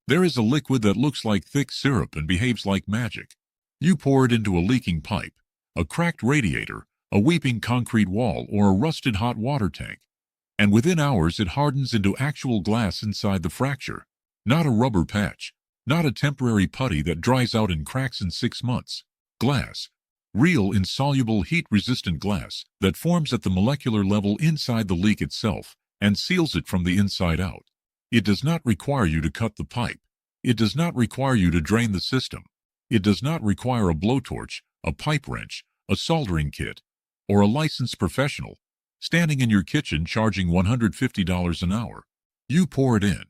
There is a liquid that looks like thick syrup and behaves like magic. You pour it into a leaking pipe, a cracked radiator, a weeping concrete wall, or a rusted hot water tank, and within hours it hardens into actual glass inside the fracture. Not a rubber patch, not a temporary putty that dries out and cracks in 6 months. Glass. Real insoluble heat-resistant glass that forms at the molecular level inside the leak itself and seals it from the inside out. It does not require you to cut the pipe. It does not require you to drain the system. It does not require a blowtorch, a pipe wrench, a soldering kit, or a licensed professional standing in your kitchen charging $150 an hour. You pour it in.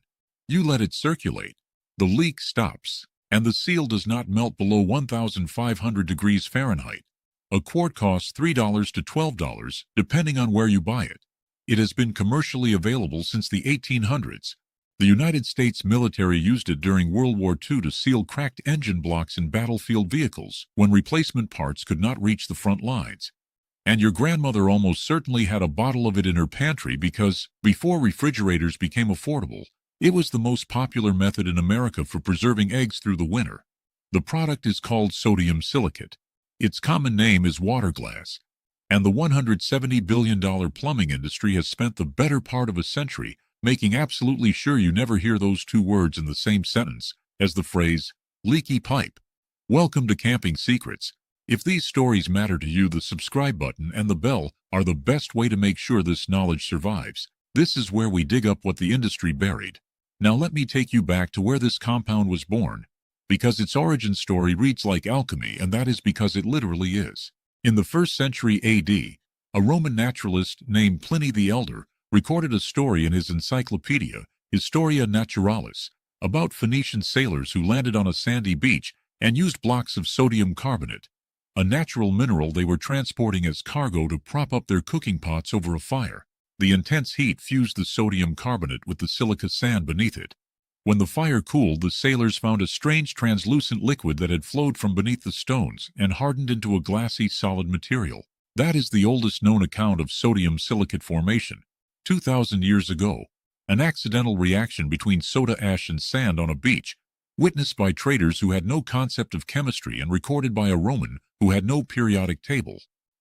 You let it circulate. The leak stops, and the seal does not melt below 1,500 degrees Fahrenheit. A quart costs $3 to $12, depending on where you buy it. It has been commercially available since the 1800s. The United States military used it during World War II to seal cracked engine blocks in battlefield vehicles when replacement parts could not reach the front lines. And your grandmother almost certainly had a bottle of it in her pantry because, before refrigerators became affordable, it was the most popular method in America for preserving eggs through the winter. The product is called sodium silicate. Its common name is water glass. And the $170 billion plumbing industry has spent the better part of a century making absolutely sure you never hear those two words in the same sentence as the phrase, leaky pipe. Welcome to Camping Secrets. If these stories matter to you, the subscribe button and the bell are the best way to make sure this knowledge survives. This is where we dig up what the industry buried. Now let me take you back to where this compound was born, because its origin story reads like alchemy, and that is because it literally is. In the 1st century AD, a Roman naturalist named Pliny the Elder recorded a story in his encyclopedia, Historia Naturalis, about Phoenician sailors who landed on a sandy beach and used blocks of sodium carbonate, a natural mineral they were transporting as cargo to prop up their cooking pots over a fire. The intense heat fused the sodium carbonate with the silica sand beneath it. When the fire cooled, the sailors found a strange translucent liquid that had flowed from beneath the stones and hardened into a glassy, solid material. That is the oldest known account of sodium silicate formation. 2,000 years ago, an accidental reaction between soda ash and sand on a beach, witnessed by traders who had no concept of chemistry and recorded by a Roman who had no periodic table.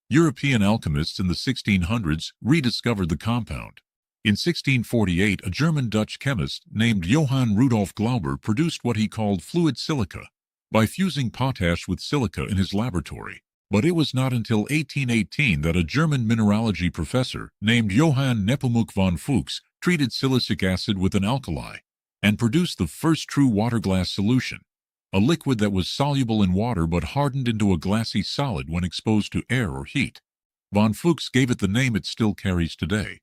European alchemists in the 1600s rediscovered the compound. In 1648, a German-Dutch chemist named Johann Rudolf Glauber produced what he called fluid silica by fusing potash with silica in his laboratory. But it was not until 1818 that a German mineralogy professor named Johann Nepomuk von Fuchs treated silicic acid with an alkali and produced the first true water glass solution, a liquid that was soluble in water but hardened into a glassy solid when exposed to air or heat. Von Fuchs gave it the name it still carries today,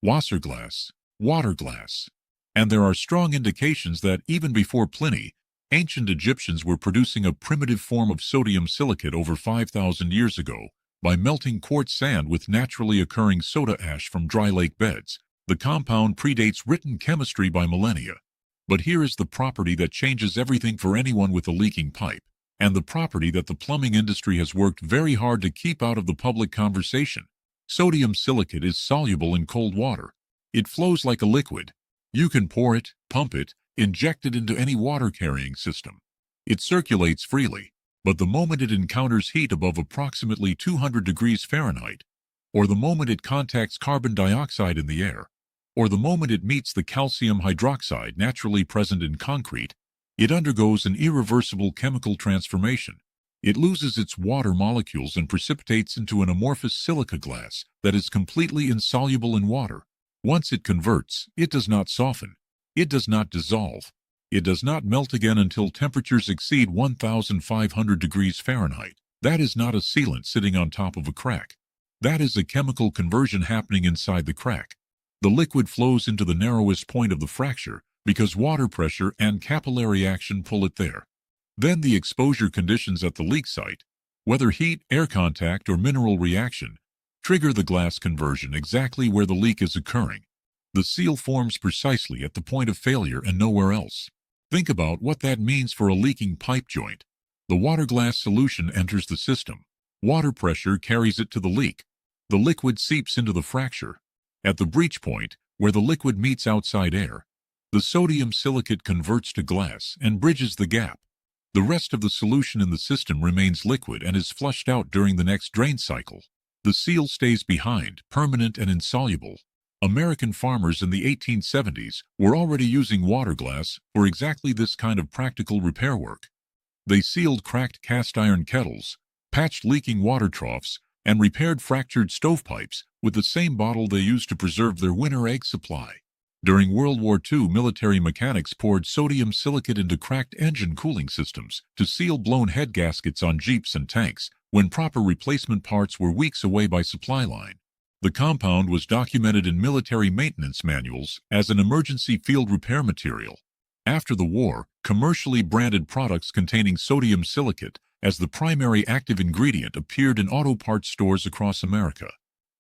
Wasserglas, water glass. And there are strong indications that even before Pliny, ancient Egyptians were producing a primitive form of sodium silicate over 5,000 years ago by melting quartz sand with naturally occurring soda ash from dry lake beds. The compound predates written chemistry by millennia. But here is the property that changes everything for anyone with a leaking pipe, and the property that the plumbing industry has worked very hard to keep out of the public conversation. Sodium silicate is soluble in cold water. It flows like a liquid. You can pour it, pump it, inject it into any water-carrying system. It circulates freely, but the moment it encounters heat above approximately 200 degrees Fahrenheit, or the moment it contacts carbon dioxide in the air, or the moment it meets the calcium hydroxide naturally present in concrete, it undergoes an irreversible chemical transformation. It loses its water molecules and precipitates into an amorphous silica glass that is completely insoluble in water. Once it converts, it does not soften. It does not dissolve. It does not melt again until temperatures exceed 1,500 degrees Fahrenheit. That is not a sealant sitting on top of a crack. That is a chemical conversion happening inside the crack. The liquid flows into the narrowest point of the fracture because water pressure and capillary action pull it there. Then the exposure conditions at the leak site, whether heat, air contact, or mineral reaction, trigger the glass conversion exactly where the leak is occurring. The seal forms precisely at the point of failure and nowhere else. Think about what that means for a leaking pipe joint. The water glass solution enters the system. Water pressure carries it to the leak. The liquid seeps into the fracture. At the breach point, where the liquid meets outside air, The sodium silicate converts to glass and bridges the gap. The rest of the solution in the system remains liquid and is flushed out during the next drain cycle. The seal stays behind, permanent and insoluble. American farmers in the 1870s were already using water glass for exactly this kind of practical repair work. They sealed cracked cast iron kettles, patched leaking water troughs, and repaired fractured stovepipes with the same bottle they used to preserve their winter egg supply. During World War II, military mechanics poured sodium silicate into cracked engine cooling systems to seal blown head gaskets on jeeps and tanks when proper replacement parts were weeks away by supply line. The compound was documented in military maintenance manuals as an emergency field repair material. After the war, commercially branded products containing sodium silicate as the primary active ingredient appeared in auto parts stores across America.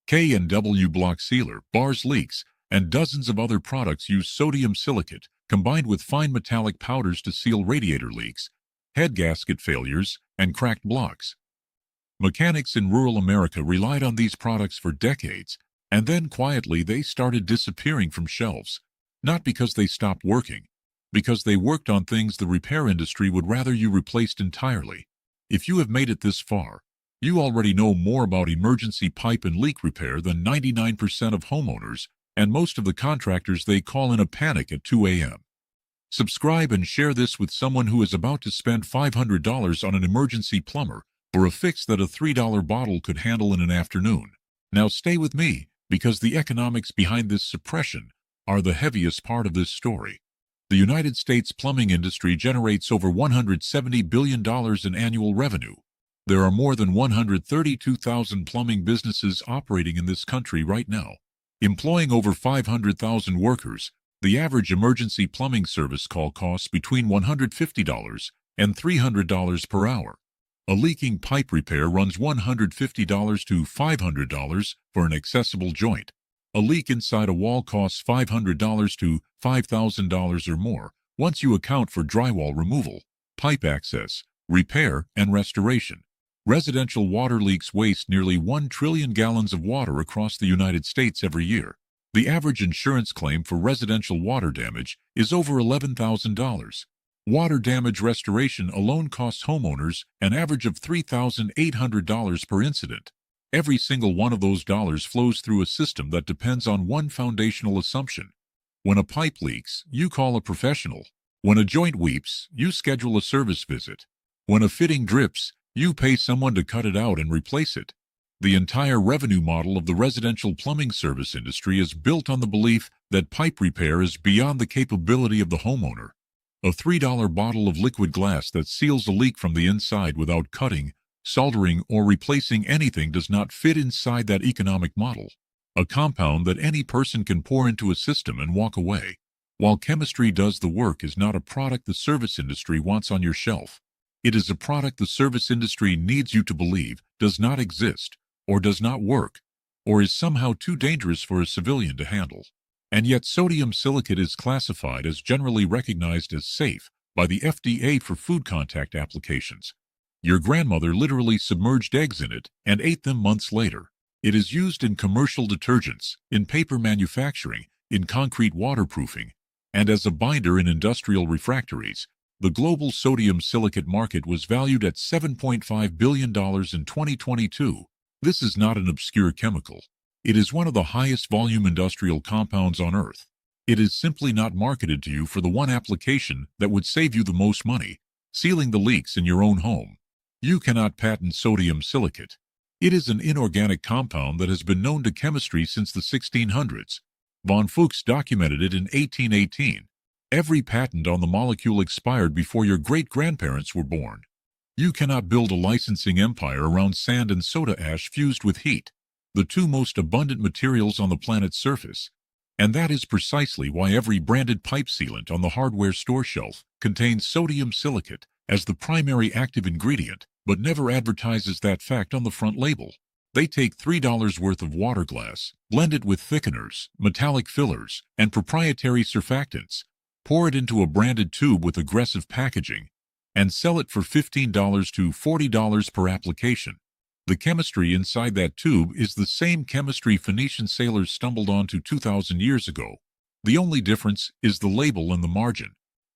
K&W Block Sealer bars leaks, and dozens of other products use sodium silicate combined with fine metallic powders to seal radiator leaks, head gasket failures, and cracked blocks. Mechanics in rural America relied on these products for decades, and then quietly they started disappearing from shelves, not because they stopped working, because they worked on things the repair industry would rather you replaced entirely. If you have made it this far, you already know more about emergency pipe and leak repair than 99% of homeowners and most of the contractors they call in a panic at 2 a.m. Subscribe and share this with someone who is about to spend $500 on an emergency plumber for a fix that a $3 bottle could handle in an afternoon. Now stay with me, because the economics behind this suppression are the heaviest part of this story. The United States plumbing industry generates over $170 billion in annual revenue. There are more than 132,000 plumbing businesses operating in this country right now. Employing over 500,000 workers, the average emergency plumbing service call costs between $150 and $300 per hour. A leaking pipe repair runs $150 to $500 for an accessible joint. A leak inside a wall costs $500 to $5,000 or more once you account for drywall removal, pipe access, repair, and restoration. Residential water leaks waste nearly 1 trillion gallons of water across the United States every year. The average insurance claim for residential water damage is over $11,000. Water damage restoration alone costs homeowners an average of $3,800 per incident. Every single one of those dollars flows through a system that depends on one foundational assumption. When a pipe leaks, you call a professional. When a joint weeps, you schedule a service visit. When a fitting drips, you pay someone to cut it out and replace it. The entire revenue model of the residential plumbing service industry is built on the belief that pipe repair is beyond the capability of the homeowner. A $3 bottle of liquid glass that seals a leak from the inside without cutting, soldering, or replacing anything does not fit inside that economic model. A compound that any person can pour into a system and walk away, while chemistry does the work, is not a product the service industry wants on your shelf. It is a product the service industry needs you to believe does not exist, or does not work, or is somehow too dangerous for a civilian to handle. And yet sodium silicate is classified as generally recognized as safe by the FDA for food contact applications. Your grandmother literally submerged eggs in it and ate them months later. It is used in commercial detergents, in paper manufacturing, in concrete waterproofing, and as a binder in industrial refractories. The global sodium silicate market was valued at $7.5 billion in 2022. This is not an obscure chemical. It is one of the highest volume industrial compounds on Earth. It is simply not marketed to you for the one application that would save you the most money, sealing the leaks in your own home. You cannot patent sodium silicate. It is an inorganic compound that has been known to chemistry since the 1600s. Von Fuchs documented it in 1818. Every patent on the molecule expired before your great-grandparents were born. You cannot build a licensing empire around sand and soda ash fused with heat, the two most abundant materials on the planet's surface. And that is precisely why every branded pipe sealant on the hardware store shelf contains sodium silicate as the primary active ingredient, but never advertises that fact on the front label. They take $3 worth of water glass, blend it with thickeners, metallic fillers, and proprietary surfactants, pour it into a branded tube with aggressive packaging, and sell it for $15 to $40 per application. The chemistry inside that tube is the same chemistry Phoenician sailors stumbled onto 2,000 years ago. The only difference is the label and the margin.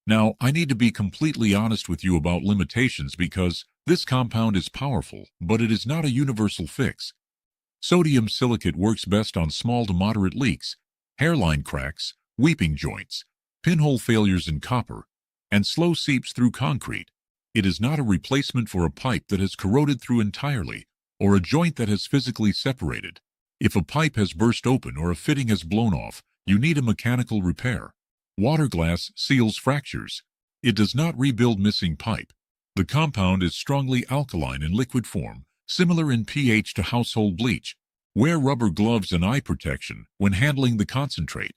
Now, I need to be completely honest with you about limitations because this compound is powerful, but it is not a universal fix. Sodium silicate works best on small to moderate leaks, hairline cracks, weeping joints, pinhole failures in copper, and slow seeps through concrete. It is not a replacement for a pipe that has corroded through entirely, or a joint that has physically separated. If a pipe has burst open or a fitting has blown off, you need a mechanical repair. Water glass seals fractures. It does not rebuild missing pipe. The compound is strongly alkaline in liquid form, similar in pH to household bleach. Wear rubber gloves and eye protection when handling the concentrate.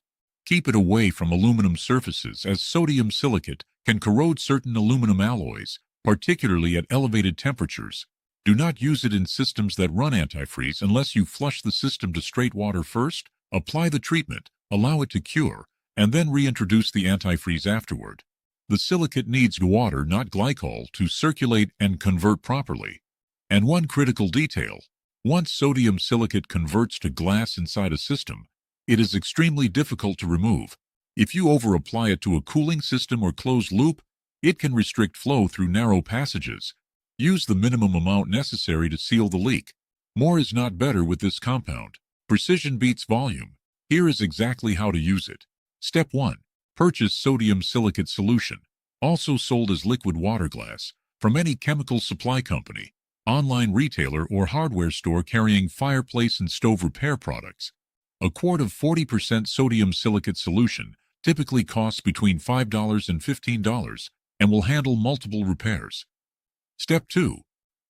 Keep it away from aluminum surfaces as sodium silicate can corrode certain aluminum alloys, particularly at elevated temperatures. Do not use it in systems that run antifreeze unless you flush the system to straight water first, apply the treatment, allow it to cure, and then reintroduce the antifreeze afterward. The silicate needs water, not glycol, to circulate and convert properly. And one critical detail: once sodium silicate converts to glass inside a system, it is extremely difficult to remove. If you over-apply it to a cooling system or closed loop, it can restrict flow through narrow passages. Use the minimum amount necessary to seal the leak. More is not better with this compound. Precision beats volume. Here is exactly how to use it. Step 1. Purchase sodium silicate solution, also sold as liquid water glass, from any chemical supply company, online retailer, or hardware store carrying fireplace and stove repair products. A quart of 40% sodium silicate solution typically costs between $5 and $15 and will handle multiple repairs. Step 2.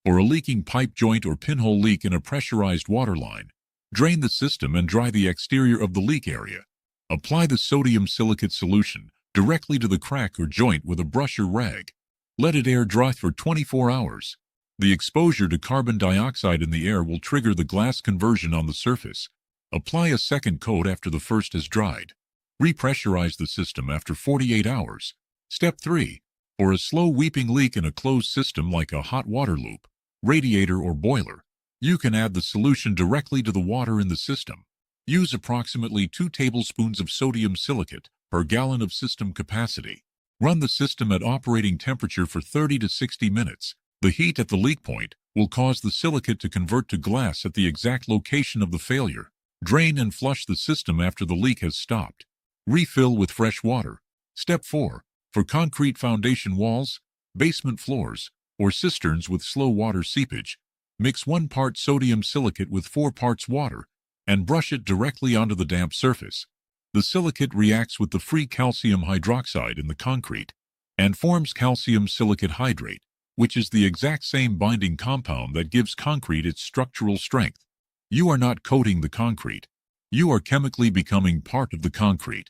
For a leaking pipe joint or pinhole leak in a pressurized water line, drain the system and dry the exterior of the leak area. Apply the sodium silicate solution directly to the crack or joint with a brush or rag. Let it air dry for 24 hours. The exposure to carbon dioxide in the air will trigger the glass conversion on the surface. Apply a second coat after the first has dried. Repressurize the system after 48 hours. Step 3. For a slow weeping leak in a closed system like a hot water loop, radiator, or boiler, you can add the solution directly to the water in the system. Use approximately 2 tablespoons of sodium silicate per gallon of system capacity. Run the system at operating temperature for 30 to 60 minutes. The heat at the leak point will cause the silicate to convert to glass at the exact location of the failure. Drain and flush the system after the leak has stopped. Refill with fresh water. Step 4. For concrete foundation walls, basement floors, or cisterns with slow water seepage, mix 1 part sodium silicate with 4 parts water and brush it directly onto the damp surface. The silicate reacts with the free calcium hydroxide in the concrete and forms calcium silicate hydrate, which is the exact same binding compound that gives concrete its structural strength. You are not coating the concrete. You are chemically becoming part of the concrete.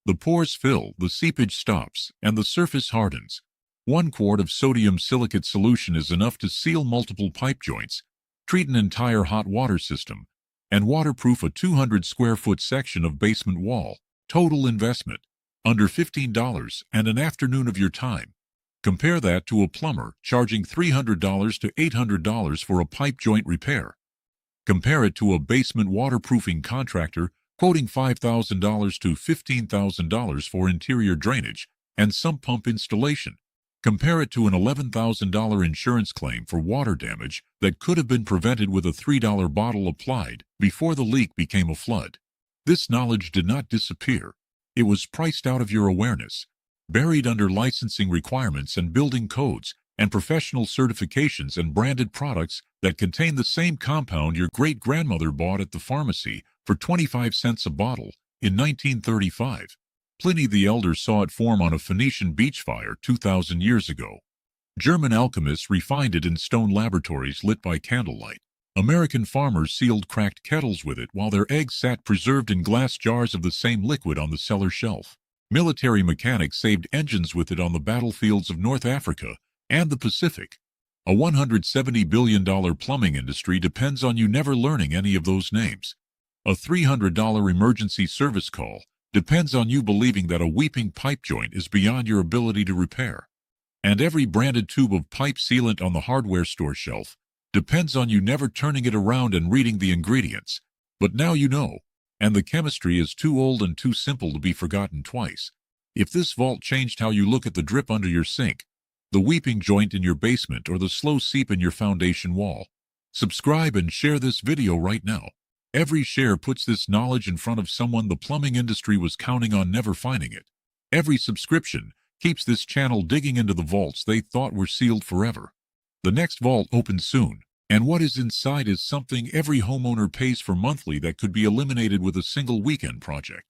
The pores fill, the seepage stops, and the surface hardens. 1 quart of sodium silicate solution is enough to seal multiple pipe joints, treat an entire hot water system, and waterproof a 200 square foot section of basement wall. Total investment under $15 and an afternoon of your time. Compare that to a plumber charging $300 to $800 for a pipe joint repair. Compare it to a basement waterproofing contractor quoting $5,000 to $15,000 for interior drainage and sump pump installation. Compare it to an $11,000 insurance claim for water damage that could have been prevented with a $3 bottle applied before the leak became a flood. This knowledge did not disappear. It was priced out of your awareness, buried under licensing requirements and building codes and professional certifications and branded products that contain the same compound your great-grandmother bought at the pharmacy for 25 cents a bottle in 1935. Pliny the Elder saw it form on a Phoenician beach fire 2,000 years ago. German alchemists refined it in stone laboratories lit by candlelight. American farmers sealed cracked kettles with it while their eggs sat preserved in glass jars of the same liquid on the cellar shelf. Military mechanics saved engines with it on the battlefields of North Africa and the Pacific. A $170 billion plumbing industry depends on you never learning any of those names. A $300 emergency service call depends on you believing that a weeping pipe joint is beyond your ability to repair. And every branded tube of pipe sealant on the hardware store shelf depends on you never turning it around and reading the ingredients. But now you know. and the chemistry is too old and too simple to be forgotten twice. If this vault changed how you look at the drip under your sink, the weeping joint in your basement, or the slow seep in your foundation wall, subscribe and share this video right now. Every share puts this knowledge in front of someone the plumbing industry was counting on never finding it. Every subscription keeps this channel digging into the vaults they thought were sealed forever. The next vault opens soon, and what is inside is something every homeowner pays for monthly that could be eliminated with a single weekend project.